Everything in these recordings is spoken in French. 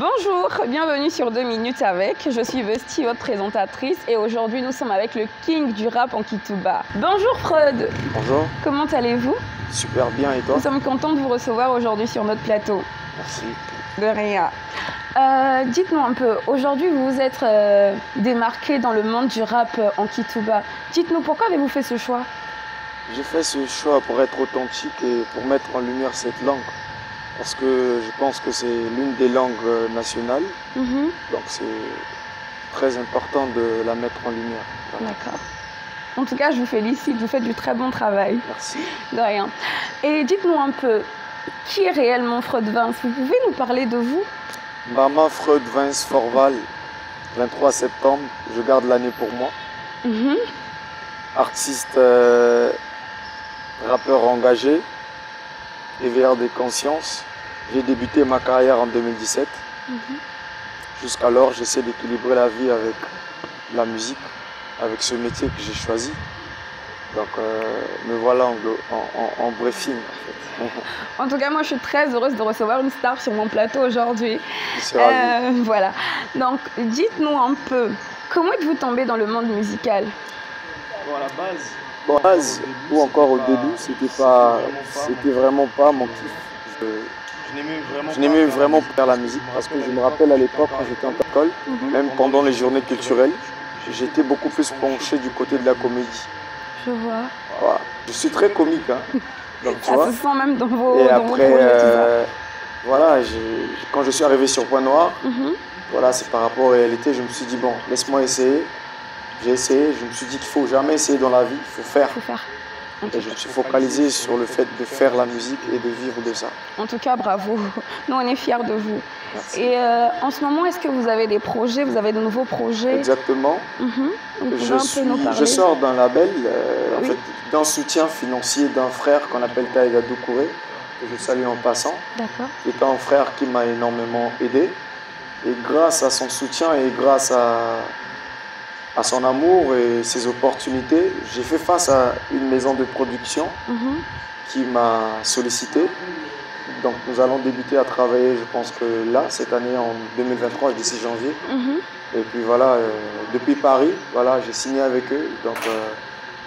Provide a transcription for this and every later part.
Bonjour, bienvenue sur 2 minutes avec. Je suis Vesti, votre présentatrice, et aujourd'hui nous sommes avec le king du rap en Kituba. Bonjour Freud. Bonjour. Comment allez-vous? Super bien, et toi? Nous sommes contents de vous recevoir aujourd'hui sur notre plateau. Merci. De rien. Dites-nous un peu, aujourd'hui vous vous êtes démarqué dans le monde du rap en Kituba. Dites-nous, pourquoi avez-vous fait ce choix? J'ai fait ce choix pour être authentique et pour mettre en lumière cette langue. Parce que je pense que c'est l'une des langues nationales. Donc c'est très important de la mettre en lumière. Voilà. D'accord. En tout cas, je vous félicite, vous faites du très bon travail. Merci. De rien. Et dites-nous un peu, qui est réellement Freud Vince? Vous pouvez nous parler de vous? Maman Freud Vince Forval, 23 septembre, je garde l'année pour moi. Artiste, rappeur engagé, éveilleur des consciences. J'ai débuté ma carrière en 2017. Jusqu'alors, j'essaie d'équilibrer la vie avec la musique, avec ce métier que j'ai choisi. Donc, me voilà en briefing. En fait. En tout cas, moi, je suis très heureuse de recevoir une star sur mon plateau aujourd'hui. Voilà. Donc, dites-nous un peu, comment êtes-vous tombé dans le monde musical? Bon, à la base, ou encore au début, c'était vraiment pas mon kiff. Je n'aimais vraiment pas faire la musique parce que je me rappelle à l'époque quand j'étais en école, même pendant les journées culturelles, j'étais beaucoup plus penché du côté de la comédie. Je vois. Voilà. Je suis très comique, hein. Donc, tu ça vois. Se sent même dans vos Et dans après, vos projets, voilà, quand je suis arrivé sur Point Noir, voilà, c'est par rapport aux réalités, je me suis dit, bon, laisse-moi essayer. J'ai essayé, je me suis dit qu'il ne faut jamais essayer dans la vie, il faut faire. Et je me suis focalisé sur le fait de faire la musique et de vivre de ça. En tout cas, bravo. Nous, on est fiers de vous. Merci. Et en ce moment, est-ce que vous avez des projets, vous avez de nouveaux projets? Exactement. Je sors d'un label, en fait, d'un soutien financier d'un frère qu'on appelle Taïga Doucouré, que je salue en passant. D'accord. Qui est un frère qui m'a énormément aidé. Et grâce à son soutien et grâce à son amour et ses opportunités, j'ai fait face à une maison de production qui m'a sollicité. Donc nous allons débuter à travailler, je pense que là, cette année, en 2023, d'ici janvier. Et puis voilà, depuis Paris, voilà, j'ai signé avec eux. Donc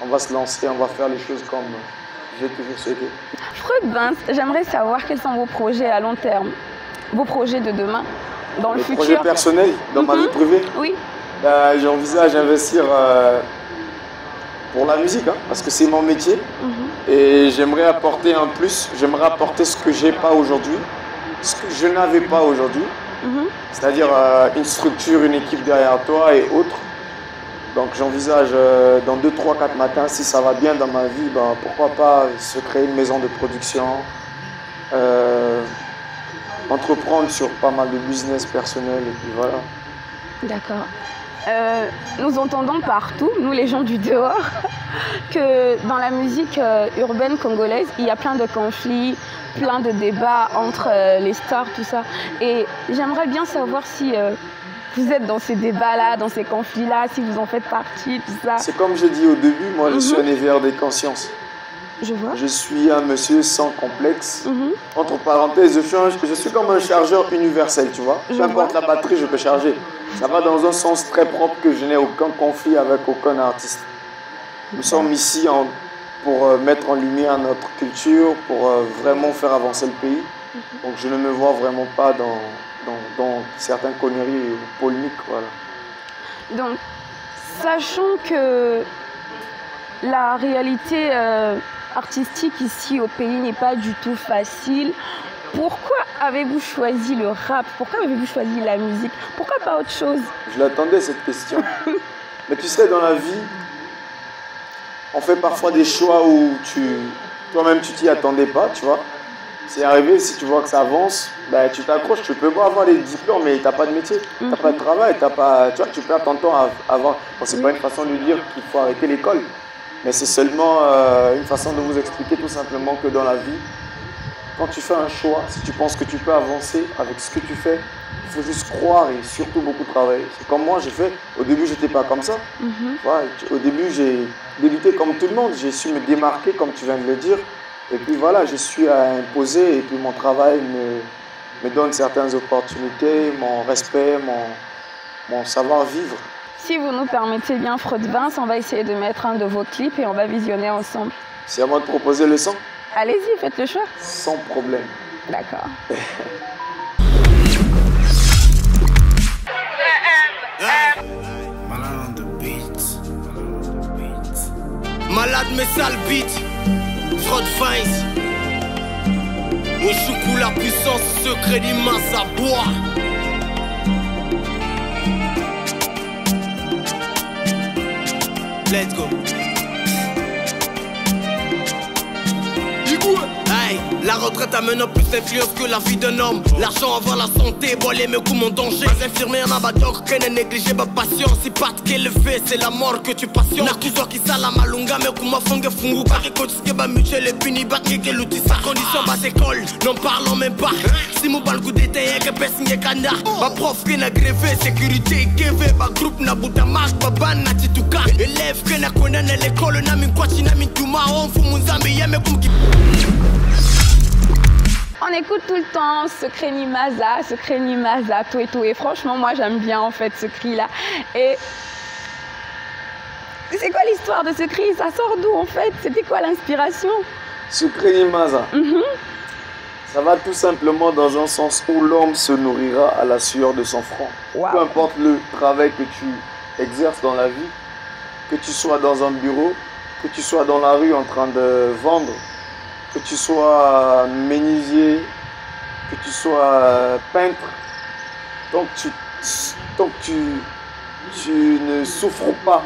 on va se lancer, on va faire les choses comme j'ai toujours souhaité. Freud Vince, j'aimerais savoir quels sont vos projets à long terme, vos projets de demain, dans le futur. Projets personnels, dans ma vie privée? Oui. J'envisage d'investir pour la musique, hein, parce que c'est mon métier. Et j'aimerais apporter un plus, j'aimerais apporter ce que j'ai pas aujourd'hui, ce que je n'avais pas aujourd'hui. C'est-à-dire une structure, une équipe derrière toi et autres. Donc j'envisage dans 2, 3, 4 matins, si ça va bien dans ma vie, ben, pourquoi pas se créer une maison de production, entreprendre sur pas mal de business personnel et puis voilà. D'accord. Nous entendons partout, nous les gens du dehors, que dans la musique urbaine congolaise, il y a plein de conflits, plein de débats entre les stars, tout ça. Et j'aimerais bien savoir si vous êtes dans ces débats-là, dans ces conflits-là, si vous en faites partie, tout ça. C'est comme j'ai dit au début, moi je suis un éveilleur des consciences. Je vois. Je suis un monsieur sans complexe. Entre parenthèses, je suis comme un chargeur universel, tu vois. Peu importe la batterie, je peux charger. Ça va dans un sens très propre que je n'ai aucun conflit avec aucun artiste. Nous sommes ici pour mettre en lumière notre culture, pour vraiment faire avancer le pays. Donc je ne me vois vraiment pas dans certaines conneries ou polémiques. Voilà. Donc, sachant que la réalité artistique ici au pays n'est pas du tout facile, pourquoi avez-vous choisi le rap? Pourquoi avez-vous choisi la musique? Pourquoi pas autre chose? Je l'attendais cette question. Mais tu sais, dans la vie, on fait parfois des choix où toi-même tu t'y attendais pas, tu vois. C'est arrivé, si tu vois que ça avance, ben, tu t'accroches. Tu peux pas avoir des diplômes, mais tu n'as pas de métier, tu n'as pas de travail, tu vois, tu perds ton temps à avoir. Bon, c'est pas une façon de dire qu'il faut arrêter l'école, mais c'est seulement une façon de vous expliquer tout simplement que dans la vie, quand tu fais un choix, si tu penses que tu peux avancer avec ce que tu fais, il faut juste croire et surtout beaucoup travailler. C'est comme moi, j'ai fait. Au début, je n'étais pas comme ça. Ouais, au début, j'ai débuté comme tout le monde. J'ai su me démarquer, comme tu viens de le dire. Et puis voilà, je suis à imposer et puis mon travail me donne certaines opportunités, mon respect, mon savoir-vivre. Si vous nous permettez bien, Freud Vince, on va essayer de mettre un de vos clips et on va visionner ensemble. C'est à moi de proposer le son? Allez-y, faites le choix. Sans problème. D'accord. Malade mais sale beat, Freud Vince. Mon choucou la puissance, secret d'immense à boire. Let's go. Hey, la retraite a maintenant plus d'influence que la vie d'un homme. L'argent avant la santé, voiler mes coups mon danger. Les infirmiers en abadoc, qu'elle est négligée ma patience. Si pas de qu'elle le fait, c'est la mort que tu passions. N'accusons qui ça la malunga, mais kuma fongue fungu. Pari coach que ba mutuel et puni bat que l'outil sa condition basse école. N'en parlons même pas. Si mon bal goût détaillé que pèse n'y kanda. Ma prof qui n'a grévé, sécurité, KV, ma groupe n'a bouta marque, baba n'a tituka. Élève qui n'a connu l'école, n'a mis quoi, n'a mis tout ma on fout mon zambi, y'a mes comme qui. On écoute tout le temps Secret Nimaza, tout et tout. Et franchement, moi, j'aime bien, en fait, ce cri-là. Et c'est quoi l'histoire de ce cri? Ça sort d'où, en fait? C'était quoi l'inspiration? Secret Nimaza. Ça va tout simplement dans un sens où l'homme se nourrira à la sueur de son front. Wow. Peu importe le travail que tu exerces dans la vie, que tu sois dans un bureau, que tu sois dans la rue en train de vendre, que tu sois menuisier, que tu sois peintre, tant que tu ne souffres pas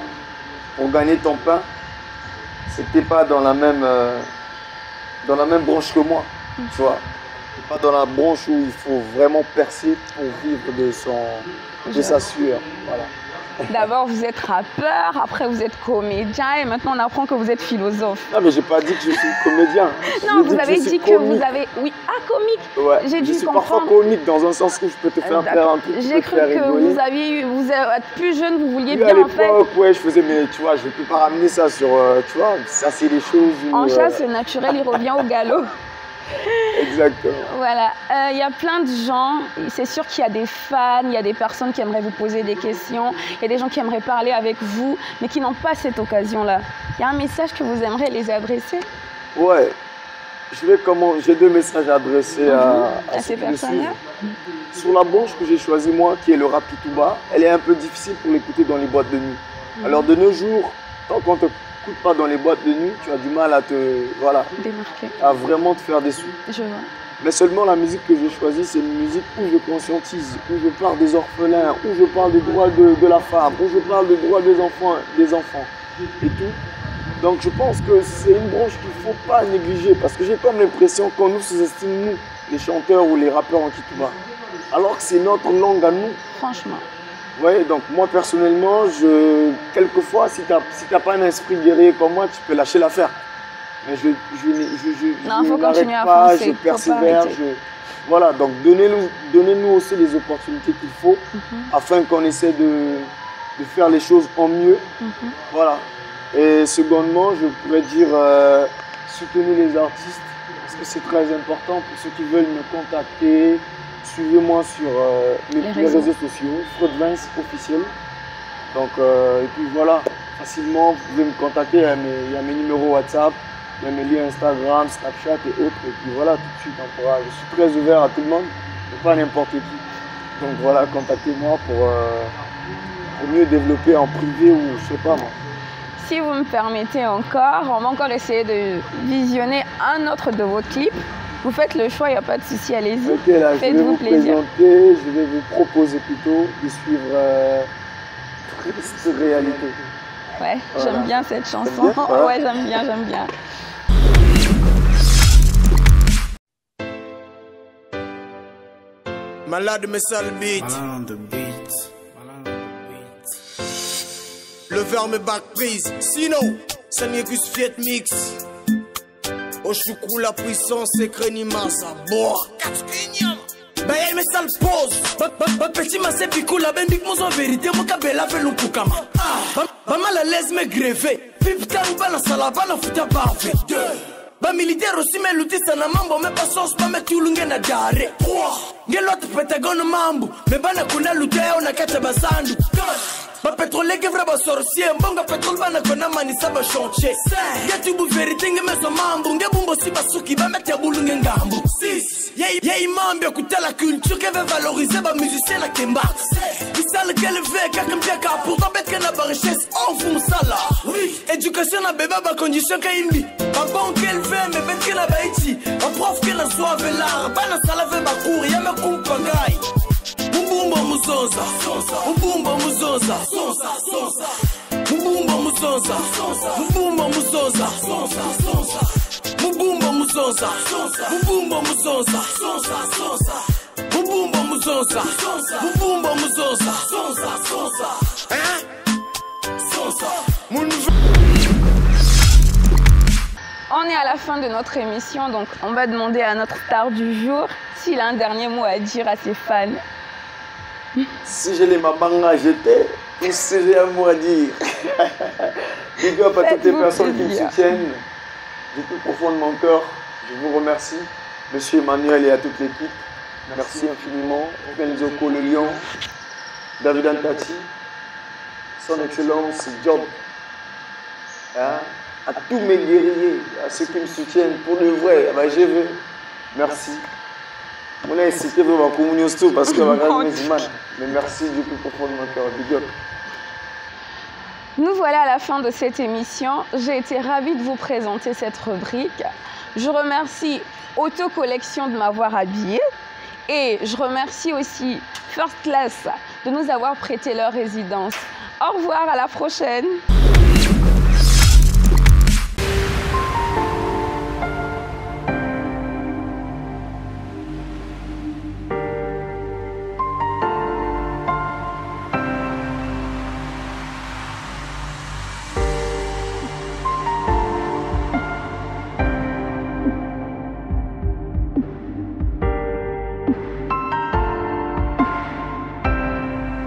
pour gagner ton pain, c'est que tu n'es pas dans la même branche que moi, tu vois. Tu n'es pas dans la branche où il faut vraiment percer pour vivre de sa sueur. Voilà. D'abord, vous êtes rappeur, après vous êtes comédien et maintenant on apprend que vous êtes philosophe. Non, mais j'ai pas dit que je suis comédien. Non, vous avez dit que vous avez... Oui, comique. Ouais, j'ai dû comprendre. Parfois comique dans un sens où je peux te faire un truc. J'ai cru que vous êtes plus jeune, vous vouliez bien en fait. Ouais, je faisais, mais tu vois, je ne peux pas ramener ça sur... tu vois, ça c'est les choses où... En chasse naturel, il revient au galop. Exactement. Voilà, il y a plein de gens, c'est sûr qu'il y a des fans, il y a des personnes qui aimeraient vous poser des questions, il y a des gens qui aimeraient parler avec vous, mais qui n'ont pas cette occasion-là. Il y a un message que vous aimeriez les adresser? Ouais, j'ai deux messages à adresser à ces personnes-là. Sur la branche que j'ai choisie moi, qui est le rap Kitouba, elle est un peu difficile pour l'écouter dans les boîtes de nuit. Alors de nos jours, tant qu'on te écoute pas dans les boîtes de nuit, tu as du mal à te démarquer, à vraiment te faire des sous. Je vois. Mais seulement la musique que j'ai choisie, c'est une musique où je conscientise, où je parle des orphelins, où je parle des droits de la femme, où je parle des droits des enfants et tout. Donc je pense que c'est une branche qu'il ne faut pas négliger parce que j'ai comme l'impression qu'on nous sous-estime, nous, les chanteurs ou les rappeurs en Kitouba. Alors que c'est notre langue à nous. Franchement. Oui, donc moi personnellement, quelquefois, si tu n'as pas un esprit guerrier comme moi, tu peux lâcher l'affaire. Mais je n'arrête pas, je persévère. Voilà, donc donnez-nous aussi les opportunités qu'il faut afin qu'on essaie de faire les choses en mieux. Voilà. Et secondement, je pourrais dire soutenez les artistes parce que c'est très important pour ceux qui veulent me contacter. Suivez-moi sur mes réseaux sociaux, Freud Vince officiel. Donc, et puis voilà, facilement, vous pouvez me contacter. Il y a mes numéros WhatsApp, il y a mes liens Instagram, Snapchat et autres. Et puis voilà, tout de suite, je suis très ouvert à tout le monde, mais pas n'importe qui. Donc voilà, contactez-moi pour mieux développer en privé ou je sais pas moi. Si vous me permettez encore, on va encore essayer de visionner un autre de vos clips. Vous faites le choix, il n'y a pas de souci, allez-y. Ok, là, faites-vous plaisir. Je vais vous proposer plutôt de suivre Triste Réalité. Ouais, voilà. J'aime bien cette chanson. Bien, ouais, j'aime bien. Malade mais sale beat. Le verre me back prise. Sinon, ça n'est que ce fiat mix. Au choucou la puissance, secret Nimaza. Boah, bah y'a mes sales pose. Bah petit ma c'est picou la ben big en vérité. Mon cabella fait le koukama. Bah mal à l'aise mais grévé. Pip tarouba la salaba la fouta parfait. Bah militaire aussi mais lutisa na mambo me pasos pa me tulunge na dare ngelot pentagon mambo me bana kuna luteo na kata basandu ba pétrole que vrai ba sorcier mbonga pétrole bana kona manisa ba chantier ngati bu vérité nge meso mambo nge bumbo si basuki ba mete bulunge ngambu yey mambo kutala culture que veut valoriser ba musicien na kemba bisal qu'elle veut kakam jaka pourtant bête na ba richesse on fum sala éducation na bébé ba condition kaimbi ba bon qu'elle veut mais bête que na ba iti ba prof que na soit velar bana sala veut ba cour ya me kumpa ngai Mubumba Musonza, Mubumba Musonza, Mubumba Musonza, Mubumba Musonza, Mubumba Musonza, Mubumba Musonza, Mubumba Musonza, Mubumba Musonza, On est à la fin de notre émission, donc on va demander à notre star du jour s'il a un dernier mot à dire à ses fans. Si j'ai les mamans à jeter, ou si j'ai un mot à dire. Big up à toutes les personnes qui me soutiennent. Du plus profond de mon cœur, je vous remercie. Monsieur Emmanuel et à toute l'équipe. Merci infiniment. Benzoko le Lion, David Antati, son excellence Job. Hein? À tous mes guerriers, à ceux qui me soutiennent pour de vrai, je veux. Merci. On a cité pour ma communion parce que mais merci du plus profond de mon cœur. Big up. Nous voilà à la fin de cette émission. J'ai été ravie de vous présenter cette rubrique. Je remercie Auto Collection de m'avoir habillée et je remercie aussi First Class de nous avoir prêté leur résidence. Au revoir, à la prochaine.